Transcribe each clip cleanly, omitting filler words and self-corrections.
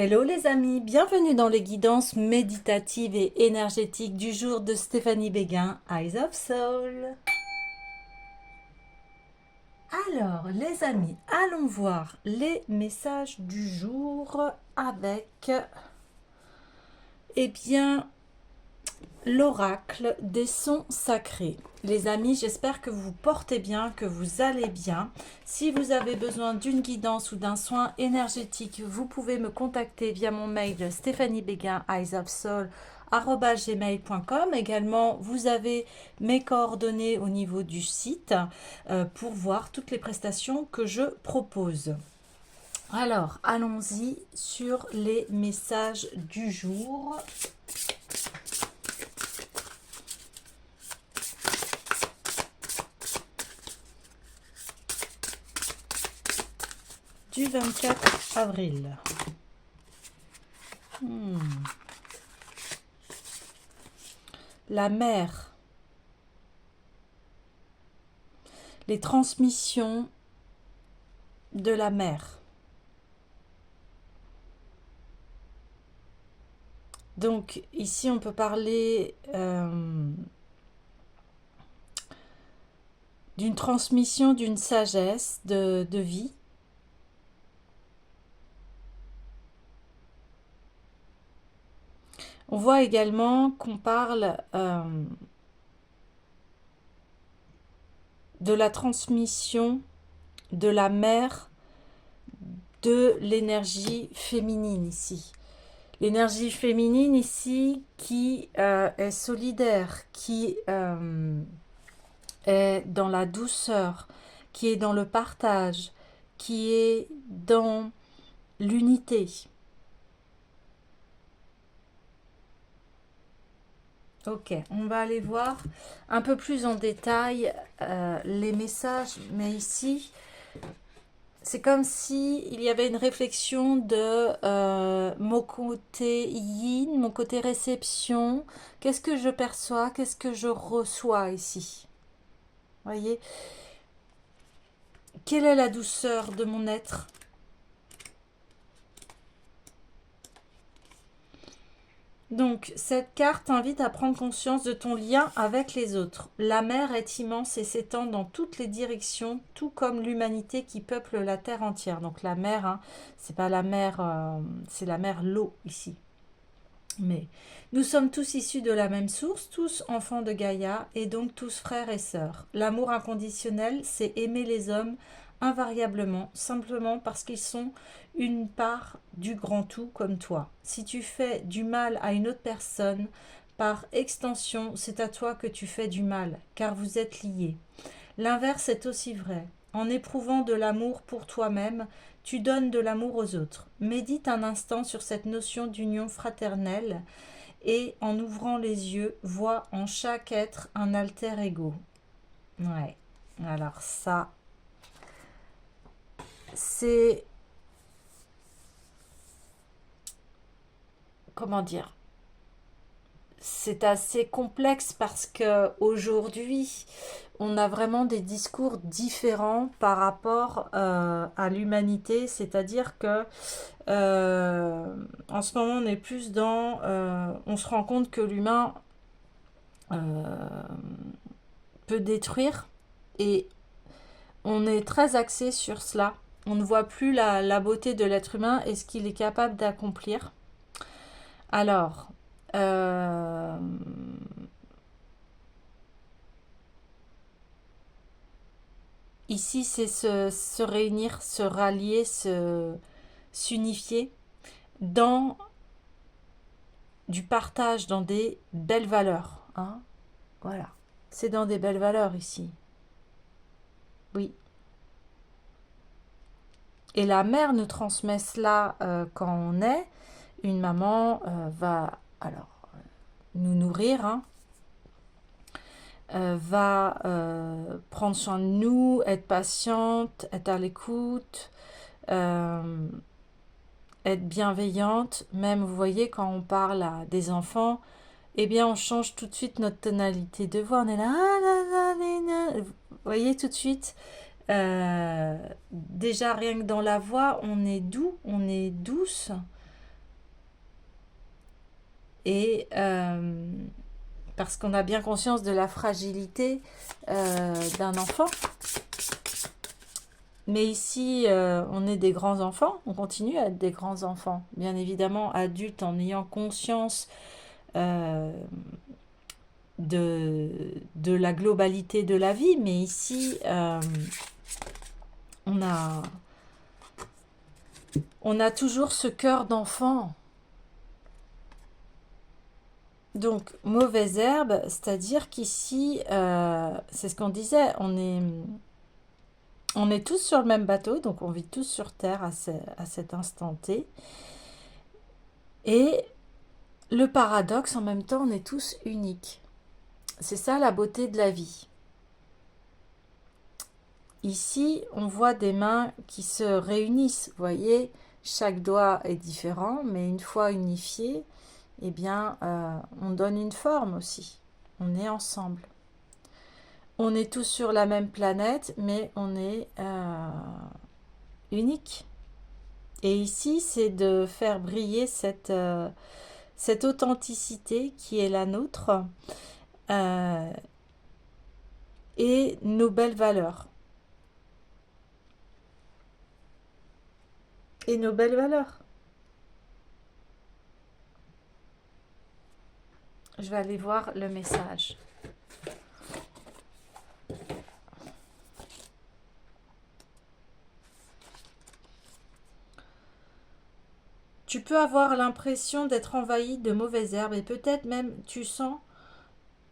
Hello les amis, bienvenue dans les guidances méditatives et énergétiques du jour de Stéphanie Béguin, Eyes of Soul. Alors les amis, allons voir les messages du jour avec, eh bien, l'oracle des sons sacrés. Les amis, j'espère que vous vous portez bien, que vous allez bien. Si vous avez besoin d'une guidance ou d'un soin énergétique, vous pouvez me contacter via mon mail stéphaniebéguin eyesofsoul@gmail.com. Également, vous avez mes coordonnées au niveau du site pour voir toutes les prestations que je propose. Alors, allons-y sur les messages du jour. Du 24 avril. La mer. Les transmissions de la mer. Donc ici on peut parler d'une transmission d'une sagesse de vie. On voit également qu'on parle de la transmission de la mer de l'énergie féminine ici. L'énergie féminine ici qui est solidaire, qui est dans la douceur, qui est dans le partage, qui est dans l'unité. Ok, on va aller voir un peu plus en détail les messages, mais ici, c'est comme si il y avait une réflexion de mon côté yin, mon côté réception. Qu'est-ce que je perçois? Qu'est-ce que je reçois ici? Voyez? Quelle est la douceur de mon être? Donc, cette carte invite à prendre conscience de ton lien avec les autres. La mer est immense et s'étend dans toutes les directions, tout comme l'humanité qui peuple la terre entière. Donc la mer, hein, c'est pas la mer, c'est la mer l'eau ici. Mais nous sommes tous issus de la même source, tous enfants de Gaïa et donc tous frères et sœurs. L'amour inconditionnel, c'est aimer les hommes invariablement, simplement parce qu'ils sont une part du grand tout comme toi. Si tu fais du mal à une autre personne, par extension, c'est à toi que tu fais du mal, car vous êtes liés. L'inverse est aussi vrai. En éprouvant de l'amour pour toi-même, tu donnes de l'amour aux autres. Médite un instant sur cette notion d'union fraternelle et en ouvrant les yeux, vois en chaque être un alter ego. Ouais, alors ça, c'est... Comment dire? C'est assez complexe parce que aujourd'hui, on a vraiment des discours différents par rapport à l'humanité, c'est-à-dire que en ce moment, on est plus dans, on se rend compte que l'humain euh, peut détruire et on est très axé sur cela. On ne voit plus la beauté de l'être humain et ce qu'il est capable d'accomplir. Alors, ici, c'est se réunir, se rallier, s'unifier dans du partage, dans des belles valeurs. Hein. Voilà. C'est dans des belles valeurs ici. Oui. Et la mère nous transmet cela quand on est. Une maman va alors nous nourrir, hein, va prendre soin de nous, être patiente, être à l'écoute, être bienveillante. Même, vous voyez, quand on parle à des enfants, eh bien, on change tout de suite notre tonalité de voix. On est là, ah, là, là, là. Vous voyez tout de suite. Déjà, rien que dans la voix, on est doux, on est douce. Et parce qu'on a bien conscience de la fragilité d'un enfant. Mais ici, on est des grands enfants, on continue à être des grands enfants. Bien évidemment, adultes en ayant conscience euh, de la globalité de la vie. Mais ici, on a toujours ce cœur d'enfant. Donc, mauvaise herbe, c'est-à-dire qu'ici, c'est ce qu'on disait, on est tous sur le même bateau, donc on vit tous sur Terre à cet instant T. Et le paradoxe, en même temps, on est tous uniques. C'est ça la beauté de la vie. Ici, on voit des mains qui se réunissent. Vous voyez, chaque doigt est différent, mais une fois unifié, eh bien, on donne une forme aussi. On est ensemble. On est tous sur la même planète, mais on est unique. Et ici, c'est de faire briller cette authenticité qui est la nôtre et nos belles valeurs. Et nos belles valeurs. Je vais aller voir le message. Tu peux avoir l'impression d'être envahi de mauvaises herbes et peut-être même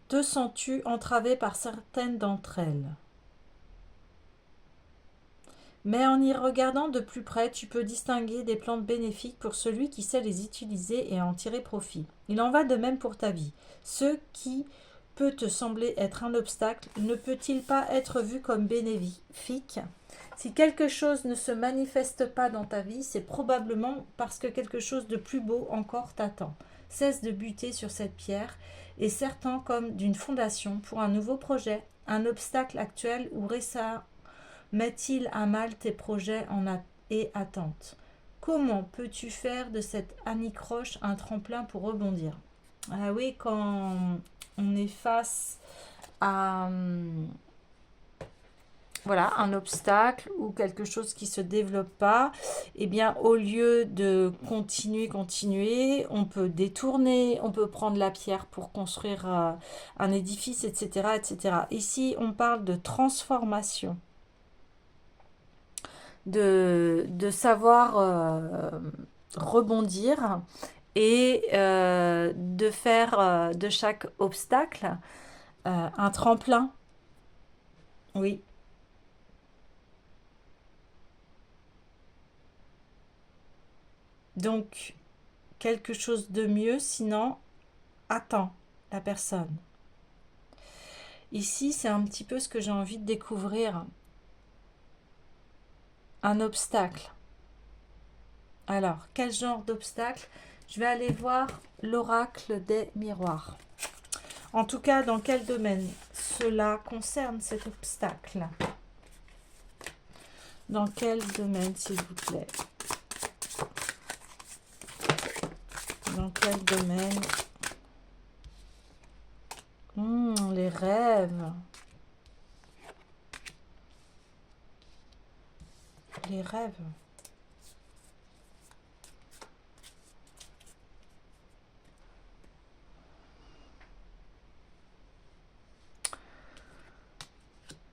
te sens-tu entravé par certaines d'entre elles. Mais en y regardant de plus près, tu peux distinguer des plantes bénéfiques pour celui qui sait les utiliser et en tirer profit. Il en va de même pour ta vie. Ce qui peut te sembler être un obstacle ne peut-il pas être vu comme bénéfique ? Si quelque chose ne se manifeste pas dans ta vie, c'est probablement parce que quelque chose de plus beau encore t'attend. Cesse de buter sur cette pierre et sertant comme d'une fondation pour un nouveau projet, un obstacle actuel ou récent met-il à mal tes projets et attentes. Comment peux-tu faire de cette anicroche un tremplin pour rebondir? Ah oui, quand on est face à voilà, un obstacle ou quelque chose qui ne se développe pas, eh bien, au lieu de continuer, on peut détourner, on peut prendre la pierre pour construire un édifice, etc., etc. Ici, on parle de transformation, de savoir rebondir et de faire de chaque obstacle un tremplin. Oui. Donc, quelque chose de mieux, sinon, attends la personne. Ici, c'est un petit peu ce que j'ai envie de découvrir. Un obstacle. Alors, quel genre d'obstacle? Je vais aller voir l'oracle des miroirs. En tout cas, dans quel domaine cela concerne cet obstacle? Dans quel domaine, s'il vous plaît? Dans quel domaine? Les rêves. Les rêves.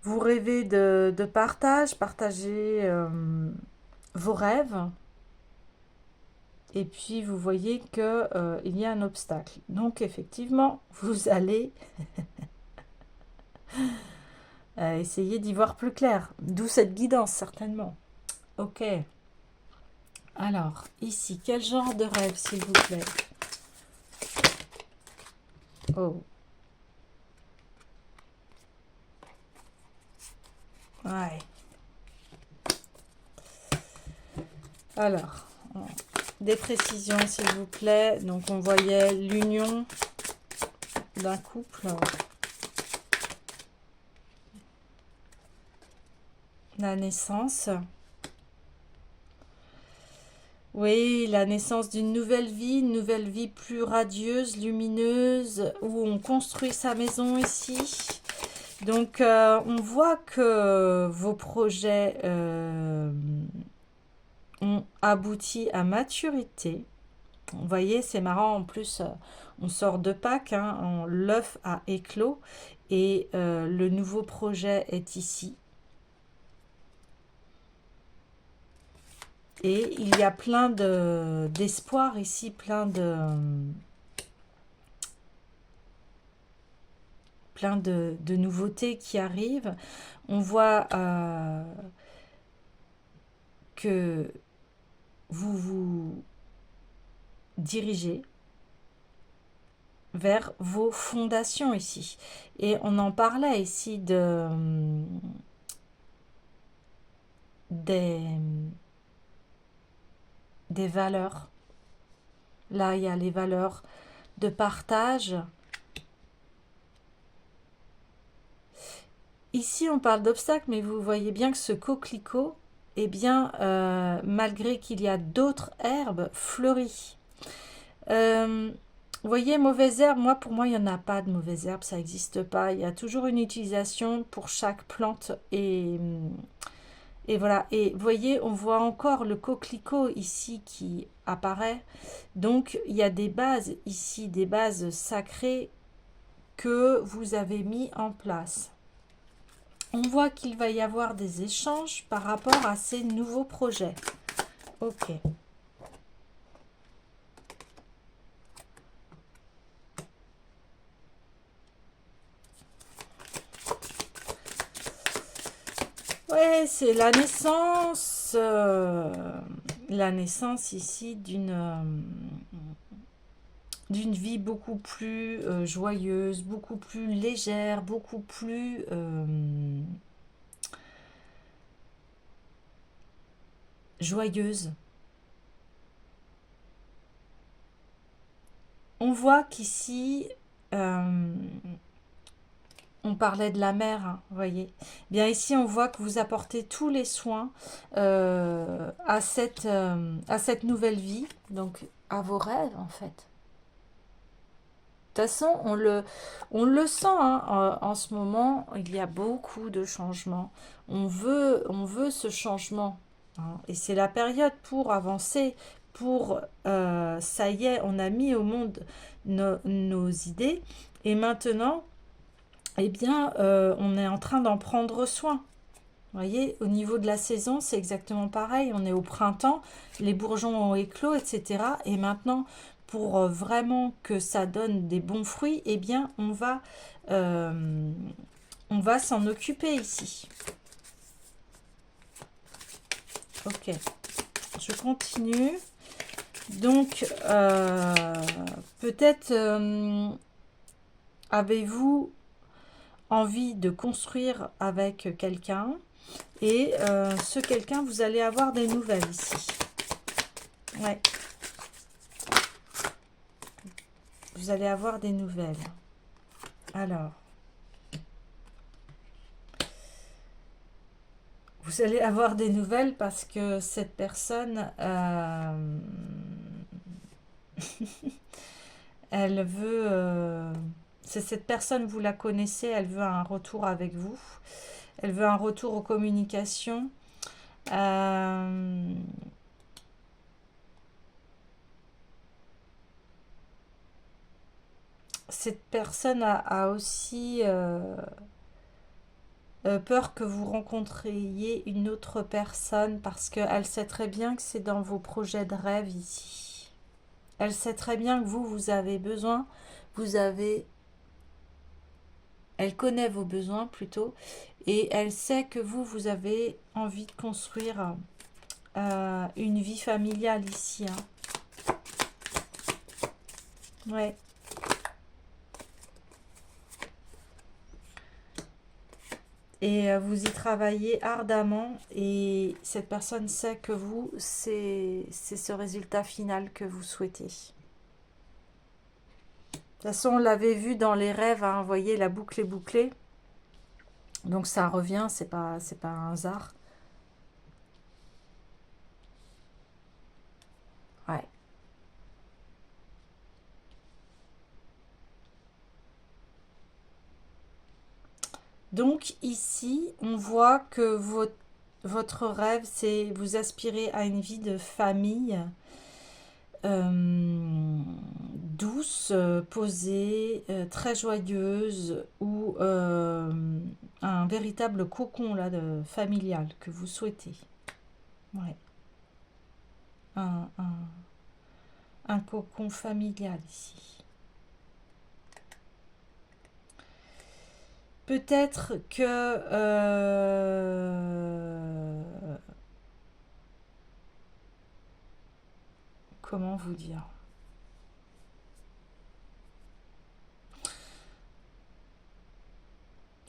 Vous rêvez de partager vos rêves. Et puis, vous voyez qu'il y a un obstacle. Donc, effectivement, vous allez essayer d'y voir plus clair. D'où cette guidance, certainement. Ok. Alors, ici, quel genre de rêve, s'il vous plaît? Oh. Ouais. Alors, des précisions, s'il vous plaît. Donc, on voyait l'union d'un couple. La naissance. Oui, la naissance d'une nouvelle vie, une nouvelle vie plus radieuse, lumineuse, où on construit sa maison ici. Donc, on voit que vos projets ont abouti à maturité. Vous voyez, c'est marrant, en plus, on sort de Pâques, hein, l'œuf a éclos et le nouveau projet est ici. Et il y a plein d'espoir ici, plein de nouveautés qui arrivent. On voit que vous vous dirigez vers vos fondations ici. Et on en parlait ici des, des valeurs. Là, il y a les valeurs de partage. Ici, on parle d'obstacles, mais vous voyez bien que ce coquelicot, eh bien, malgré qu'il y a d'autres herbes, fleurit. Vous voyez, mauvaise herbe, pour moi, il n'y en a pas de mauvaise herbe, ça n'existe pas. Il y a toujours une utilisation pour chaque plante. Et voilà. Et vous voyez, on voit encore le coquelicot ici qui apparaît. Donc, il y a des bases ici, des bases sacrées que vous avez mis en place. On voit qu'il va y avoir des échanges par rapport à ces nouveaux projets. Ok. Ouais, c'est la naissance ici d'une vie beaucoup plus joyeuse, beaucoup plus légère, beaucoup plus joyeuse. On voit qu'ici, on parlait de la mer, hein, vous voyez. Bien ici, on voit que vous apportez tous les soins à cette nouvelle vie, donc à vos rêves en fait. De toute façon, on le sent, hein, en ce moment, il y a beaucoup de changements. On veut ce changement, hein, et c'est la période pour avancer, ça y est, on a mis au monde nos idées, et maintenant, eh bien, on est en train d'en prendre soin. Vous voyez, au niveau de la saison, c'est exactement pareil. On est au printemps, les bourgeons ont éclos, etc. Et maintenant, pour vraiment que ça donne des bons fruits, eh bien, on va s'en occuper ici. Ok, je continue. Donc, peut-être avez-vous envie de construire avec quelqu'un. Et ce quelqu'un, vous allez avoir des nouvelles ici. Ouais. Vous allez avoir des nouvelles. Alors. Vous allez avoir des nouvelles parce que cette personne, elle veut... c'est cette personne, vous la connaissez, elle veut un retour avec vous. Elle veut un retour aux communications. Cette personne a aussi peur que vous rencontriez une autre personne parce qu'elle sait très bien que c'est dans vos projets de rêve ici. Elle sait très bien que vous avez besoin, vous avez... Elle connaît vos besoins plutôt, et elle sait que vous avez envie de construire une vie familiale ici. Hein. Ouais. Et vous y travaillez ardemment, et cette personne sait que c'est ce résultat final que vous souhaitez. De toute façon, on l'avait vu dans les rêves, hein, vous voyez, la boucle est bouclée. Donc ça revient, c'est pas un hasard. Donc ici, on voit que votre rêve, c'est vous aspirez à une vie de famille douce, posée, très joyeuse, ou un véritable cocon là, familial que vous souhaitez. Ouais. Un, un- un cocon familial ici. Peut-être que comment vous dire?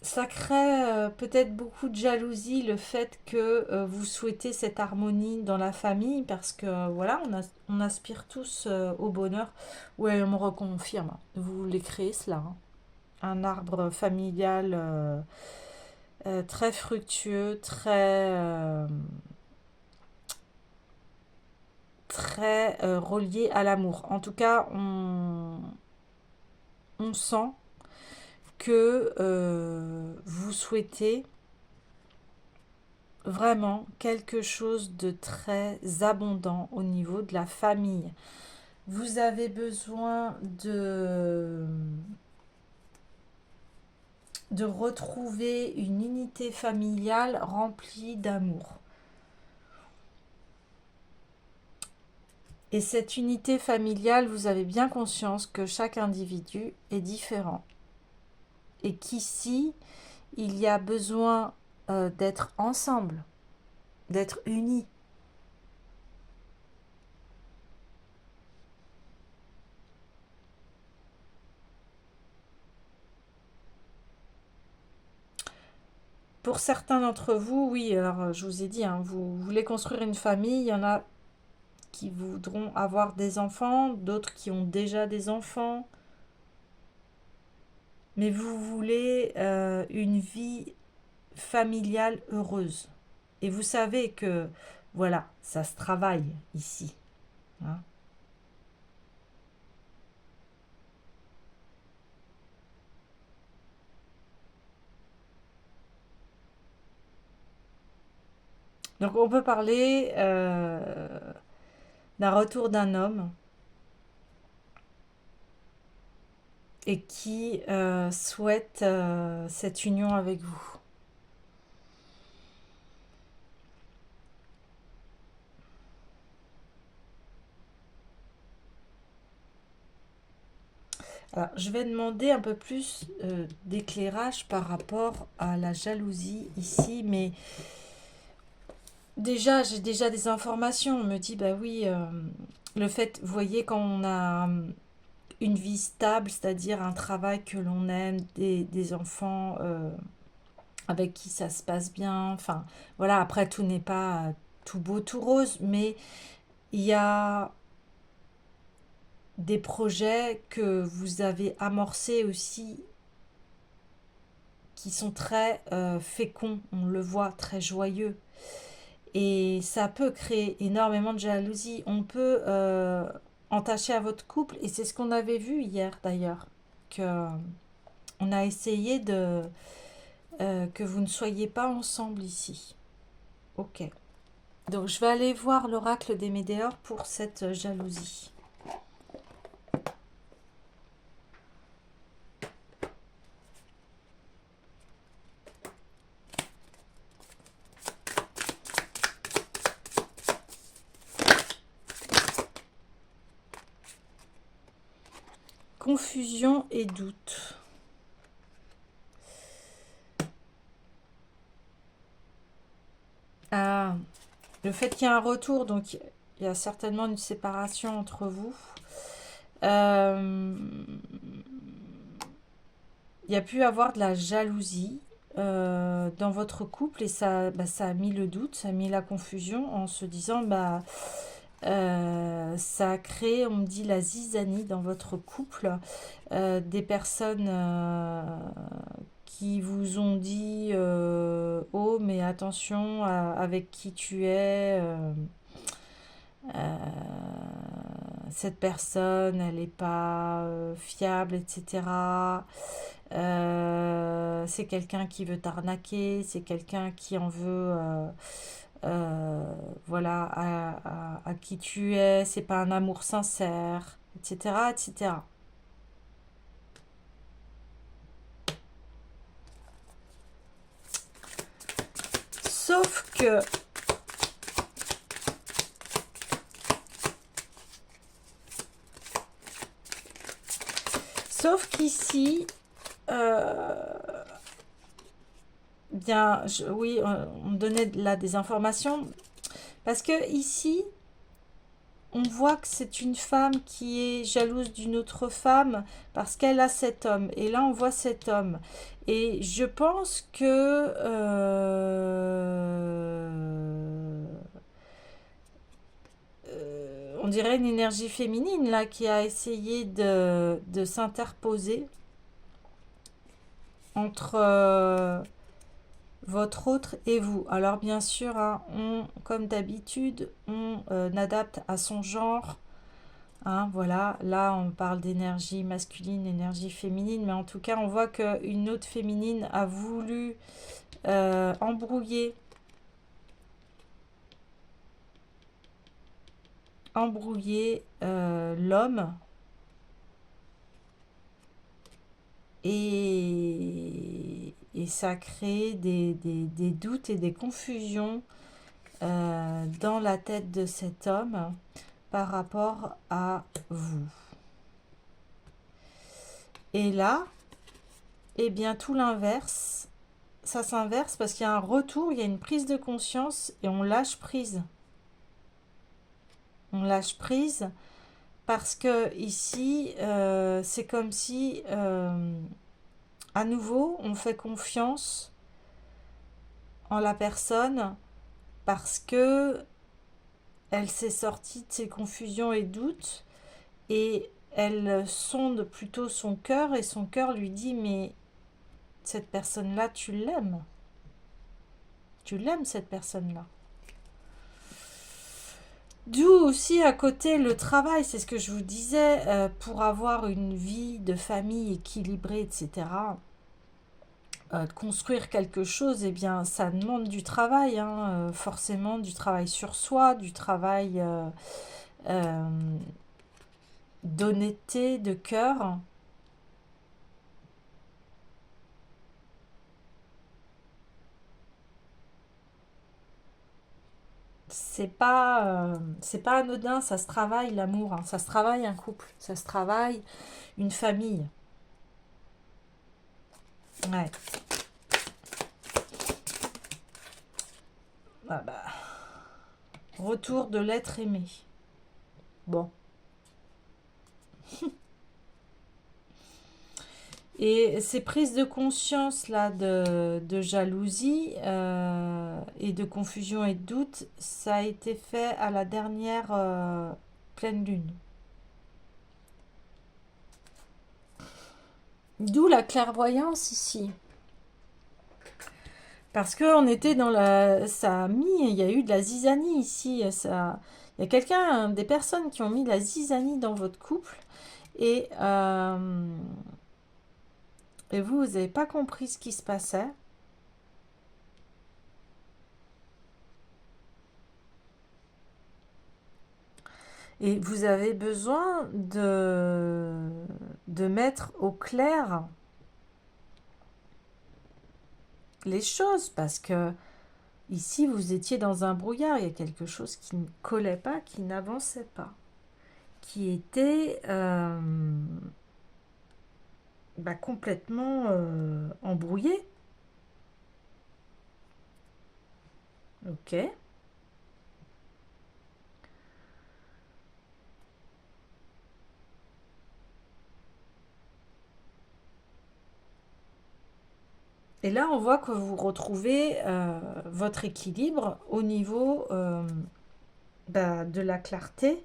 Ça crée peut-être beaucoup de jalousie le fait que vous souhaitez cette harmonie dans la famille parce que voilà, on aspire tous au bonheur. Ouais, on me reconfirme. Vous voulez créer cela, hein. Un arbre familial très fructueux, très relié à l'amour. En tout cas, on sent que vous souhaitez vraiment quelque chose de très abondant au niveau de la famille. Vous avez besoin de retrouver une unité familiale remplie d'amour. Et cette unité familiale, vous avez bien conscience que chaque individu est différent. Et qu'ici, il y a besoin d'être ensemble, d'être unis. Pour certains d'entre vous, oui, alors je vous ai dit, hein, vous voulez construire une famille, il y en a qui voudront avoir des enfants, d'autres qui ont déjà des enfants, mais vous voulez une vie familiale heureuse. Et vous savez que, voilà, ça se travaille ici, hein. Donc on peut parler d'un retour d'un homme et qui souhaite cette union avec vous. Alors, je vais demander un peu plus d'éclairage par rapport à la jalousie ici, mais déjà, j'ai déjà des informations. On me dit, bah oui, le fait, vous voyez, quand on a une vie stable, c'est-à-dire un travail que l'on aime, des enfants avec qui ça se passe bien, enfin, voilà, après, tout n'est pas tout beau, tout rose, mais il y a des projets que vous avez amorcés aussi qui sont très féconds, on le voit, très joyeux. Et ça peut créer énormément de jalousie. On peut entacher à votre couple, et c'est ce qu'on avait vu hier d'ailleurs, que on a essayé que vous ne soyez pas ensemble ici. Ok. Donc je vais aller voir l'oracle des Médéors pour cette jalousie. Confusion et doute. Ah, le fait qu'il y ait un retour, donc il y a certainement une séparation entre vous. Il y a pu avoir de la jalousie dans votre couple, et ça, bah, ça a mis le doute, ça a mis la confusion en se disant, bah, ça a créé, on me dit, la zizanie dans votre couple. Des personnes qui vous ont dit oh, mais attention avec qui tu es. Cette personne, elle n'est pas fiable, etc. C'est quelqu'un qui veut t'arnaquer, c'est quelqu'un qui en veut, voilà, à qui tu es, c'est pas un amour sincère, etc., etc. Sauf que, sauf qu'ici, bien, oui, on me donnait là des informations, parce que ici, on voit que c'est une femme qui est jalouse d'une autre femme parce qu'elle a cet homme. Et là, on voit cet homme. Et je pense que on dirait une énergie féminine là qui a essayé de s'interposer entre votre autre et vous. Alors bien sûr, hein, comme d'habitude, on adapte à son genre. Hein, voilà, là on parle d'énergie masculine, énergie féminine, mais en tout cas on voit qu'une autre féminine a voulu embrouiller l'homme et ça a créé des doutes et des confusions dans la tête de cet homme par rapport à vous. Et là, eh bien tout l'inverse, ça s'inverse parce qu'il y a un retour, il y a une prise de conscience et on lâche prise. On lâche prise parce que ici, c'est comme si, à nouveau, on fait confiance en la personne parce que elle s'est sortie de ses confusions et doutes et elle sonde plutôt son cœur et son cœur lui dit mais cette personne-là, tu l'aimes. Tu l'aimes cette personne-là. D'où aussi à côté le travail, c'est ce que je vous disais, pour avoir une vie de famille équilibrée, etc., de construire quelque chose, eh bien, ça demande du travail, hein, forcément, du travail sur soi, du travail euh, d'honnêteté, de cœur. C'est pas anodin, ça se travaille l'amour, hein, ça se travaille un couple, ça se travaille une famille. Ouais. Ah bah, retour de l'être aimé. Bon. Et ces prises de conscience là de jalousie et de confusion et de doute, ça a été fait à la dernière pleine lune. D'où la clairvoyance ici. Parce qu'on était dans la... Ça a mis... Il y a eu de la zizanie ici. Ça, il y a quelqu'un, des personnes qui ont mis de la zizanie dans votre couple. Et, et vous n'avez pas compris ce qui se passait. Et vous avez besoin de mettre au clair les choses parce que ici vous étiez dans un brouillard, il y a quelque chose qui ne collait pas, qui n'avançait pas, qui était complètement embrouillé. Ok. Et là, on voit que vous retrouvez votre équilibre au niveau de la clarté,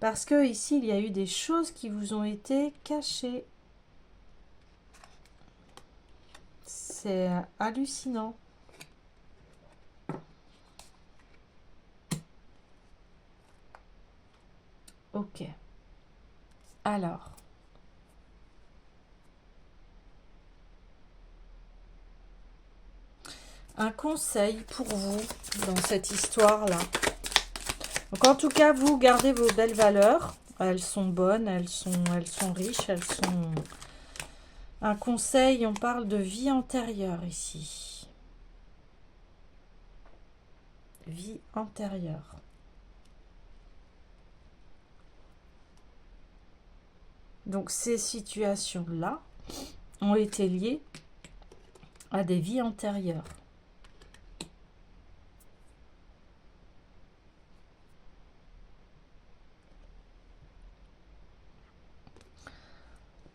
parce que ici, il y a eu des choses qui vous ont été cachées. C'est hallucinant. Ok. Alors, un conseil pour vous dans cette histoire-là. Donc en tout cas, vous gardez vos belles valeurs. Elles sont bonnes, elles sont riches, elles sont... Un conseil, on parle de vie antérieure ici. Vie antérieure. Donc ces situations-là ont été liées à des vies antérieures.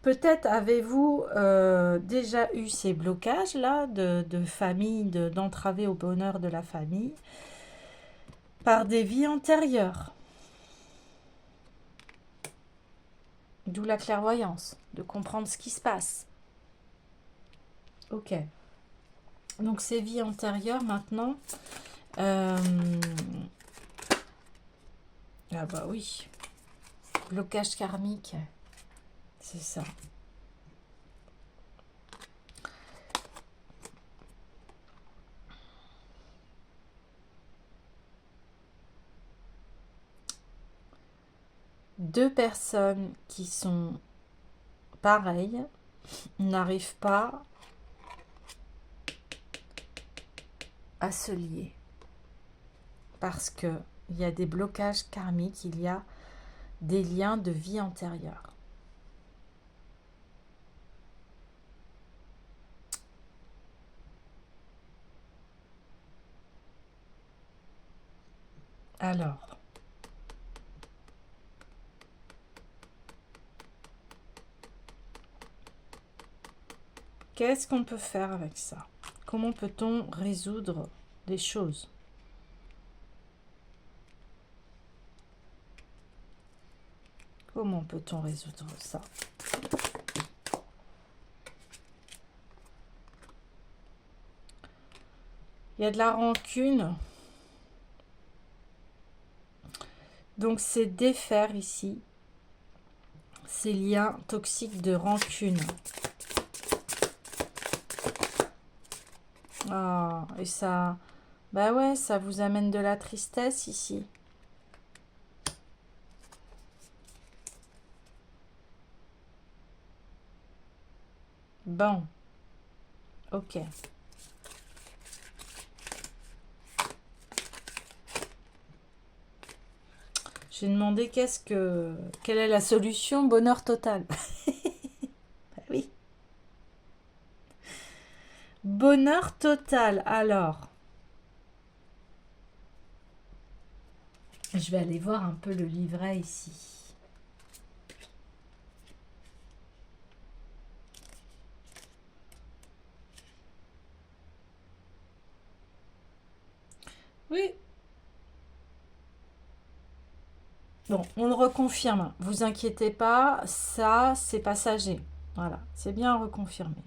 Peut-être avez-vous déjà eu ces blocages-là de famille, d'entraver au bonheur de la famille par des vies antérieures. D'où la clairvoyance, de comprendre ce qui se passe. Ok. Donc ces vies antérieures maintenant. Ah bah oui. Blocage karmique. C'est ça. Deux personnes qui sont pareilles n'arrivent pas à se lier. Parce que il y a des blocages karmiques, il y a des liens de vie antérieure. Alors, qu'est-ce qu'on peut faire avec ça? Comment peut-on résoudre des choses? Comment peut-on résoudre ça? Il y a de la rancune. Donc, c'est défaire ici ces liens toxiques de rancune. Ah, et ça, bah ouais, ça vous amène de la tristesse ici. Bon, ok. J'ai demandé quelle est la solution? Bonheur total. Bah oui. Bonheur total. Alors, je vais aller voir un peu le livret ici. Oui. Bon, on le reconfirme. Vous inquiétez pas, ça, c'est passager. Voilà, c'est bien reconfirmé.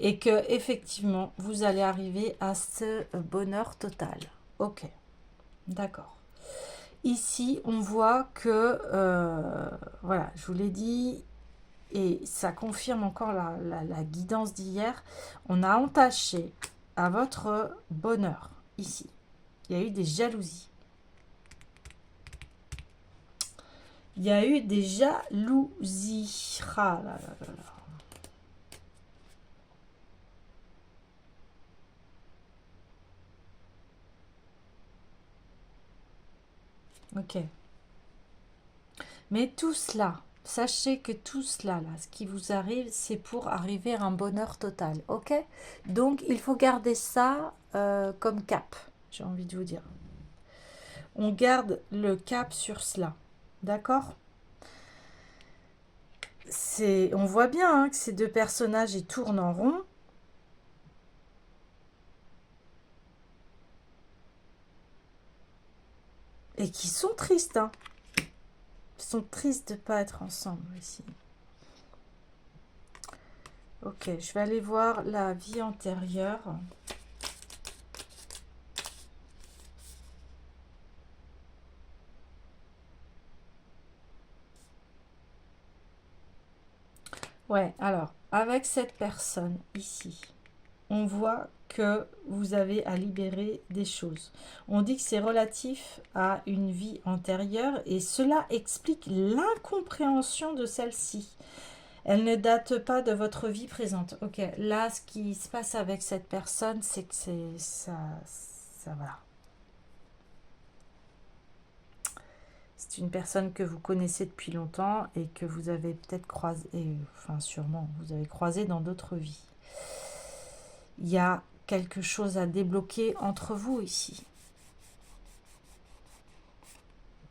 Et que, effectivement, vous allez arriver à ce bonheur total. Ok, d'accord. Ici, on voit que, voilà, je vous l'ai dit, et ça confirme encore la guidance d'hier, on a entaché à votre bonheur, ici. Il y a eu des jalousies. Il y a eu des jalousies. Ah là là là là. Ok. Mais tout cela, sachez que tout cela, là, ce qui vous arrive, c'est pour arriver à un bonheur total. Ok? Donc, il faut garder ça comme cap, j'ai envie de vous dire. On garde le cap sur cela. D'accord? On voit bien hein, que ces deux personnages, ils tournent en rond. Et qui sont tristes. Hein. Ils sont tristes de ne pas être ensemble ici. Ok, je vais aller voir la vie antérieure. Ouais, alors, avec cette personne ici, on voit que vous avez à libérer des choses. On dit que c'est relatif à une vie antérieure et cela explique l'incompréhension de celle-ci. Elle ne date pas de votre vie présente. Ok, là, ce qui se passe avec cette personne, c'est que c'est ça voilà. C'est une personne que vous connaissez depuis longtemps et que vous avez peut-être croisé, enfin sûrement, vous avez croisé dans d'autres vies. Il y a quelque chose à débloquer entre vous ici.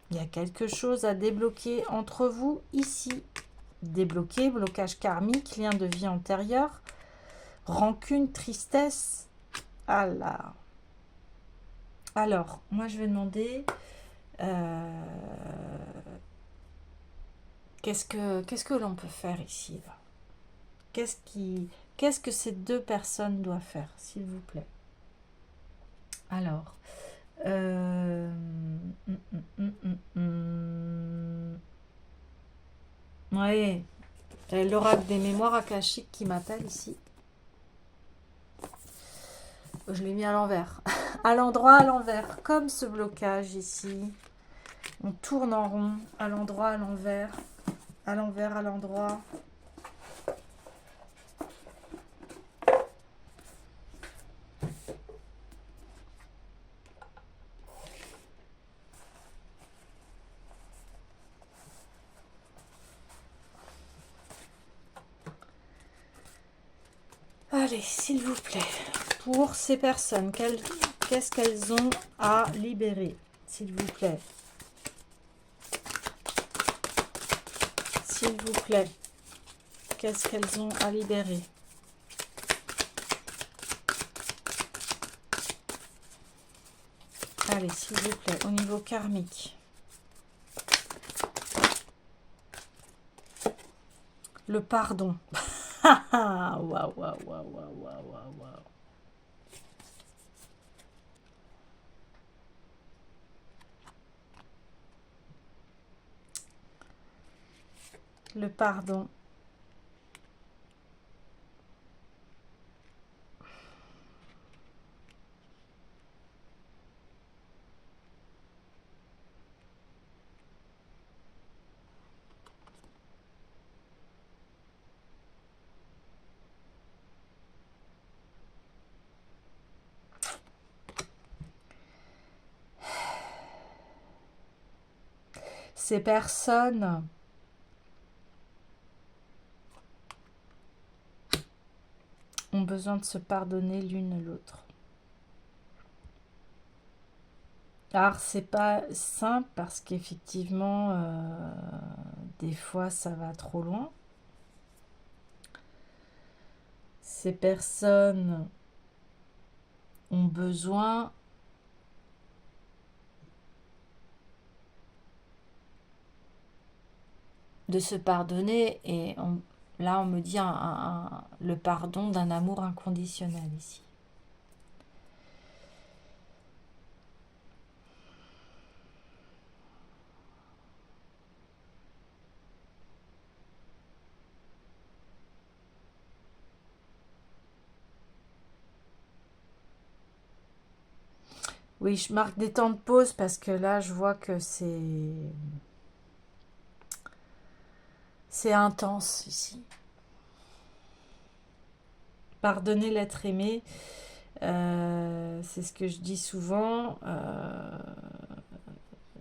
Il y a quelque chose à débloquer entre vous ici. Débloquer, blocage karmique, lien de vie antérieure, rancune, tristesse. Ah là. Alors, moi je vais demander qu'est-ce que l'on peut faire ici là? Qu'est-ce que ces deux personnes doivent faire, s'il vous plaît? Alors, ouais, j'ai l'oracle des mémoires akashiques qui m'appelle ici. Je l'ai mis à l'envers. À l'endroit, à l'envers. Comme ce blocage ici. On tourne en rond. À l'endroit, à l'envers. À l'envers, à l'endroit. Allez, s'il vous plaît. Pour ces personnes, qu'est-ce qu'elles ont à libérer? S'il vous plaît. S'il vous plaît. Qu'est-ce qu'elles ont à libérer? Allez, s'il vous plaît, au niveau karmique. Le pardon. Waouh, waouh, waouh, waouh, waouh, waouh. Le pardon. Ces personnes ont besoin de se pardonner l'une l'autre. Alors, c'est pas simple parce qu'effectivement, des fois, ça va trop loin. Ces personnes ont besoin de se pardonner et là, on me dit le pardon d'un amour inconditionnel ici. Oui, je marque des temps de pause parce que là, je vois que c'est intense ici. Pardonner l'être aimé, c'est ce que je dis souvent.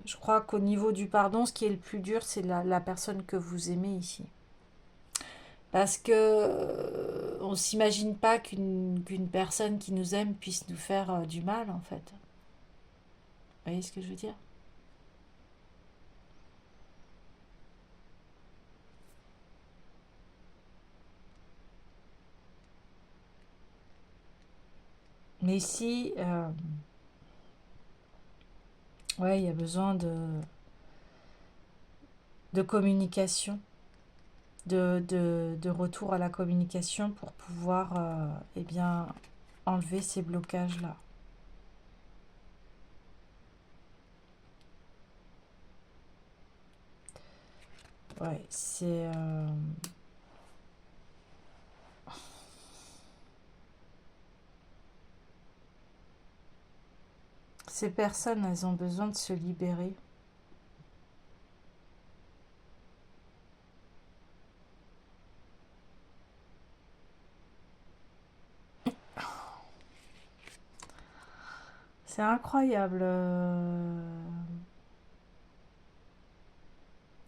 Je crois qu'au niveau du pardon, ce qui est le plus dur, c'est la personne que vous aimez ici. Parce que on s'imagine pas qu'une personne qui nous aime puisse nous faire du mal, en fait. Vous voyez ce que je veux dire? Mais ici, ouais, il y a besoin de communication, de retour à la communication pour pouvoir eh bien, enlever ces blocages-là. Ouais, c'est... Ces personnes, elles ont besoin de se libérer. C'est incroyable.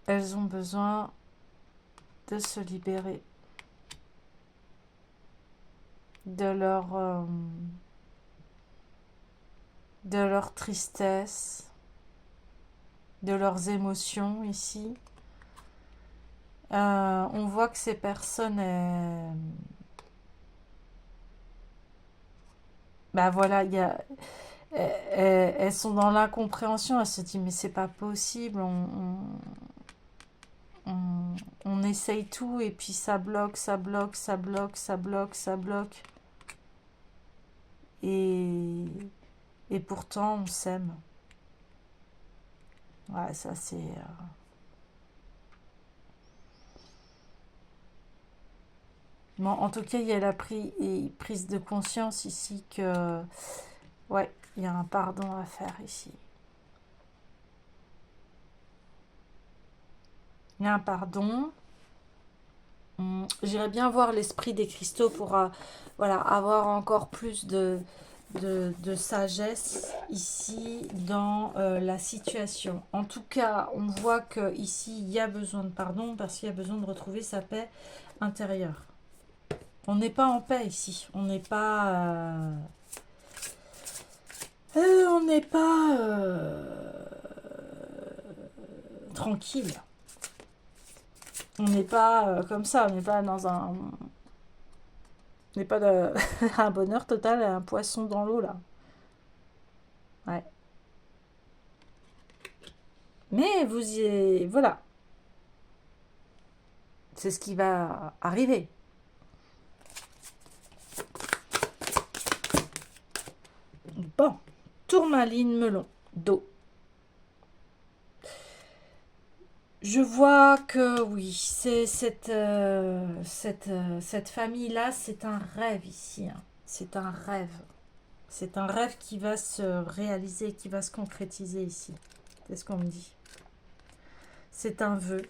Elles ont besoin de se libérer de leur tristesse, de leurs émotions ici. On voit que ces personnes, bah voilà, elles sont dans l'incompréhension. Elles se disent mais c'est pas possible. On essaye tout et puis ça bloque, ça bloque, ça bloque, ça bloque, ça bloque. Et, et pourtant on s'aime. Ouais, ça c'est... Bon, en tout cas, il y a la prise de conscience ici que... Ouais, il y a un pardon à faire ici. Il y a un pardon. J'irais bien voir l'esprit des cristaux pour voilà, avoir encore plus de sagesse ici dans la situation. En tout cas, on voit que ici il y a besoin de pardon parce qu'il y a besoin de retrouver sa paix intérieure. On n'est pas en paix ici. On n'est pas... on n'est pas tranquille. On n'est pas comme ça. On n'est pas dans un... On n'est pas de... un bonheur total, un poisson dans l'eau là. Ouais. Mais vous y... Voilà. C'est ce qui va arriver. Bon. Tourmaline melon d'eau. Je vois que oui, c'est cette famille-là, c'est un rêve ici. Hein. C'est un rêve. C'est un rêve qui va se réaliser, qui va se concrétiser ici. C'est ce qu'on me dit. C'est un vœu.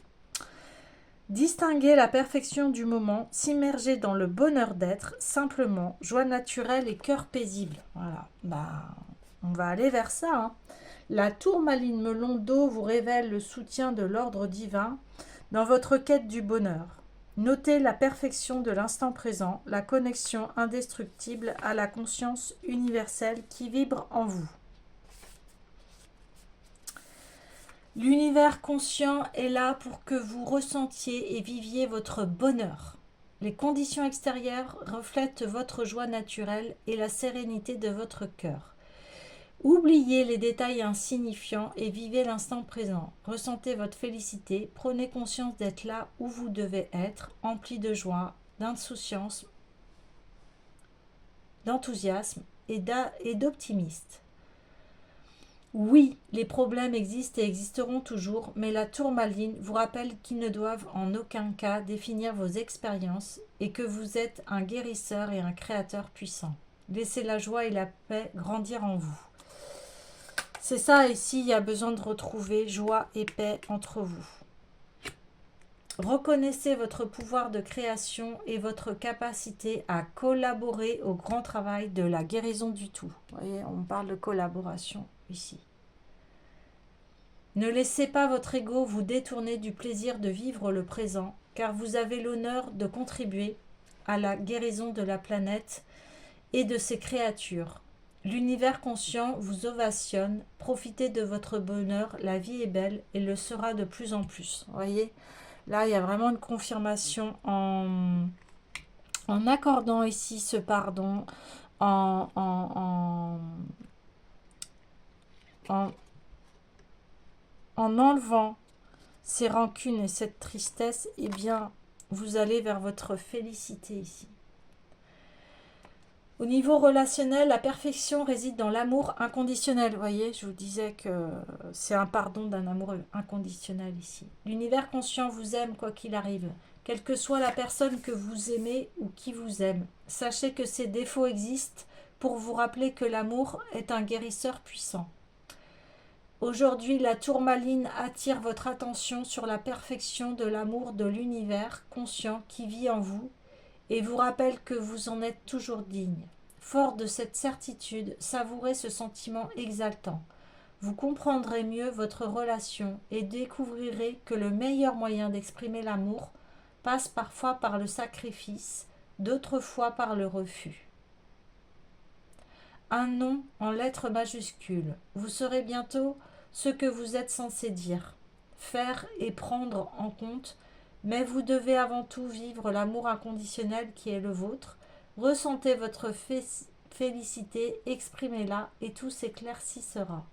Distinguer la perfection du moment, s'immerger dans le bonheur d'être, simplement, joie naturelle et cœur paisible. Voilà, bah, on va aller vers ça. Hein. La tourmaline melon d'eau vous révèle le soutien de l'ordre divin dans votre quête du bonheur. Notez la perfection de l'instant présent, la connexion indestructible à la conscience universelle qui vibre en vous. L'univers conscient est là pour que vous ressentiez et viviez votre bonheur. Les conditions extérieures reflètent votre joie naturelle et la sérénité de votre cœur. Oubliez les détails insignifiants et vivez l'instant présent. Ressentez votre félicité, prenez conscience d'être là où vous devez être, empli de joie, d'insouciance, d'enthousiasme et d'optimisme. Oui, les problèmes existent et existeront toujours, mais la tourmaline vous rappelle qu'ils ne doivent en aucun cas définir vos expériences et que vous êtes un guérisseur et un créateur puissant. Laissez la joie et la paix grandir en vous. C'est ça ici, il y a besoin de retrouver joie et paix entre vous. Reconnaissez votre pouvoir de création et votre capacité à collaborer au grand travail de la guérison du tout. Vous voyez, on parle de collaboration ici. Ne laissez pas votre ego vous détourner du plaisir de vivre le présent, car vous avez l'honneur de contribuer à la guérison de la planète et de ses créatures. L'univers conscient vous ovationne, profitez de votre bonheur, la vie est belle et le sera de plus en plus. Vous voyez, là il y a vraiment une confirmation en accordant ici ce pardon, en enlevant ces rancunes et cette tristesse, eh bien, vous allez vers votre félicité ici. Au niveau relationnel, la perfection réside dans l'amour inconditionnel. Vous voyez, je vous disais que c'est un pardon d'un amour inconditionnel ici. L'univers conscient vous aime quoi qu'il arrive, quelle que soit la personne que vous aimez ou qui vous aime. Sachez que ces défauts existent pour vous rappeler que l'amour est un guérisseur puissant. Aujourd'hui, la tourmaline attire votre attention sur la perfection de l'amour de l'univers conscient qui vit en vous et vous rappelle que vous en êtes toujours digne. Fort de cette certitude, savourez ce sentiment exaltant. Vous comprendrez mieux votre relation et découvrirez que le meilleur moyen d'exprimer l'amour passe parfois par le sacrifice, d'autres fois par le refus. Un non en lettres majuscules. Vous saurez bientôt ce que vous êtes censé dire, faire et prendre en compte, mais vous devez avant tout vivre l'amour inconditionnel qui est le vôtre. Ressentez votre félicité, exprimez-la et tout s'éclaircira.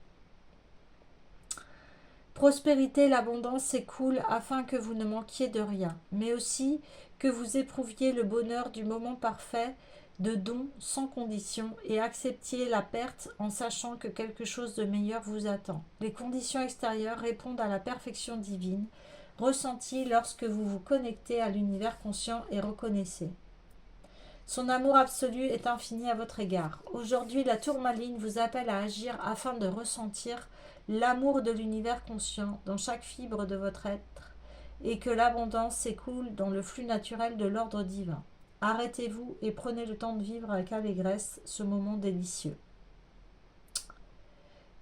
Prospérité, l'abondance s'écoule afin que vous ne manquiez de rien, mais aussi que vous éprouviez le bonheur du moment parfait de don sans condition et acceptiez la perte en sachant que quelque chose de meilleur vous attend. Les conditions extérieures répondent à la perfection divine, ressentie lorsque vous vous connectez à l'univers conscient et reconnaissez. Son amour absolu est infini à votre égard. Aujourd'hui, la tourmaline vous appelle à agir afin de ressentir l'amour de l'univers conscient dans chaque fibre de votre être et que l'abondance s'écoule dans le flux naturel de l'ordre divin. Arrêtez-vous et prenez le temps de vivre avec allégresse ce moment délicieux.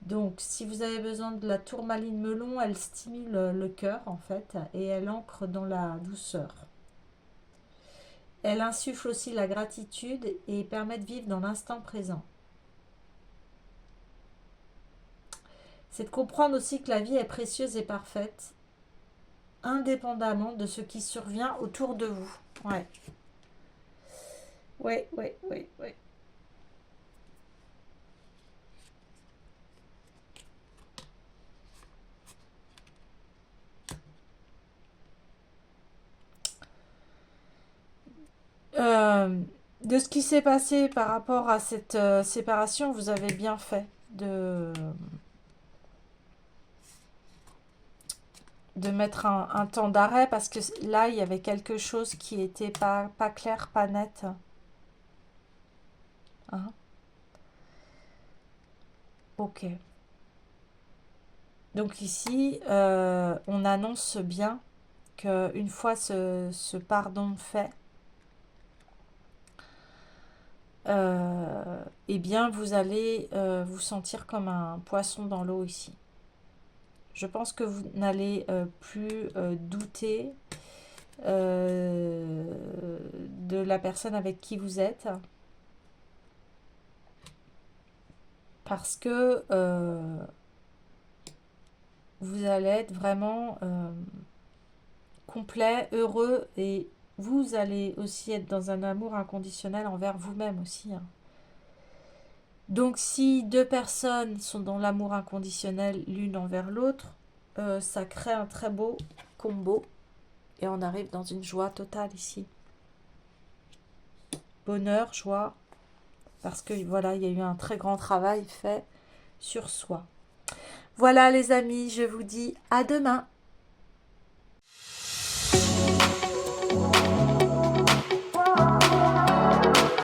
Donc, si vous avez besoin de la tourmaline melon, elle stimule le cœur en fait et elle ancre dans la douceur. Elle insuffle aussi la gratitude et permet de vivre dans l'instant présent. C'est de comprendre aussi que la vie est précieuse et parfaite, indépendamment de ce qui survient autour de vous. Ouais. Ouais. De ce qui s'est passé par rapport à cette séparation, vous avez bien fait de mettre un temps d'arrêt parce que là, il y avait quelque chose qui était pas clair, pas net. Hein? Ok. Donc ici, on annonce bien qu'une fois ce pardon fait, eh bien, vous allez vous sentir comme un poisson dans l'eau ici. Je pense que vous n'allez plus douter de la personne avec qui vous êtes. Parce que vous allez être vraiment complet, heureux et vous allez aussi être dans un amour inconditionnel envers vous-même aussi. Hein. Donc si deux personnes sont dans l'amour inconditionnel l'une envers l'autre, ça crée un très beau combo et on arrive dans une joie totale ici. Bonheur, joie, parce que voilà, il y a eu un très grand travail fait sur soi. Voilà les amis, je vous dis à demain.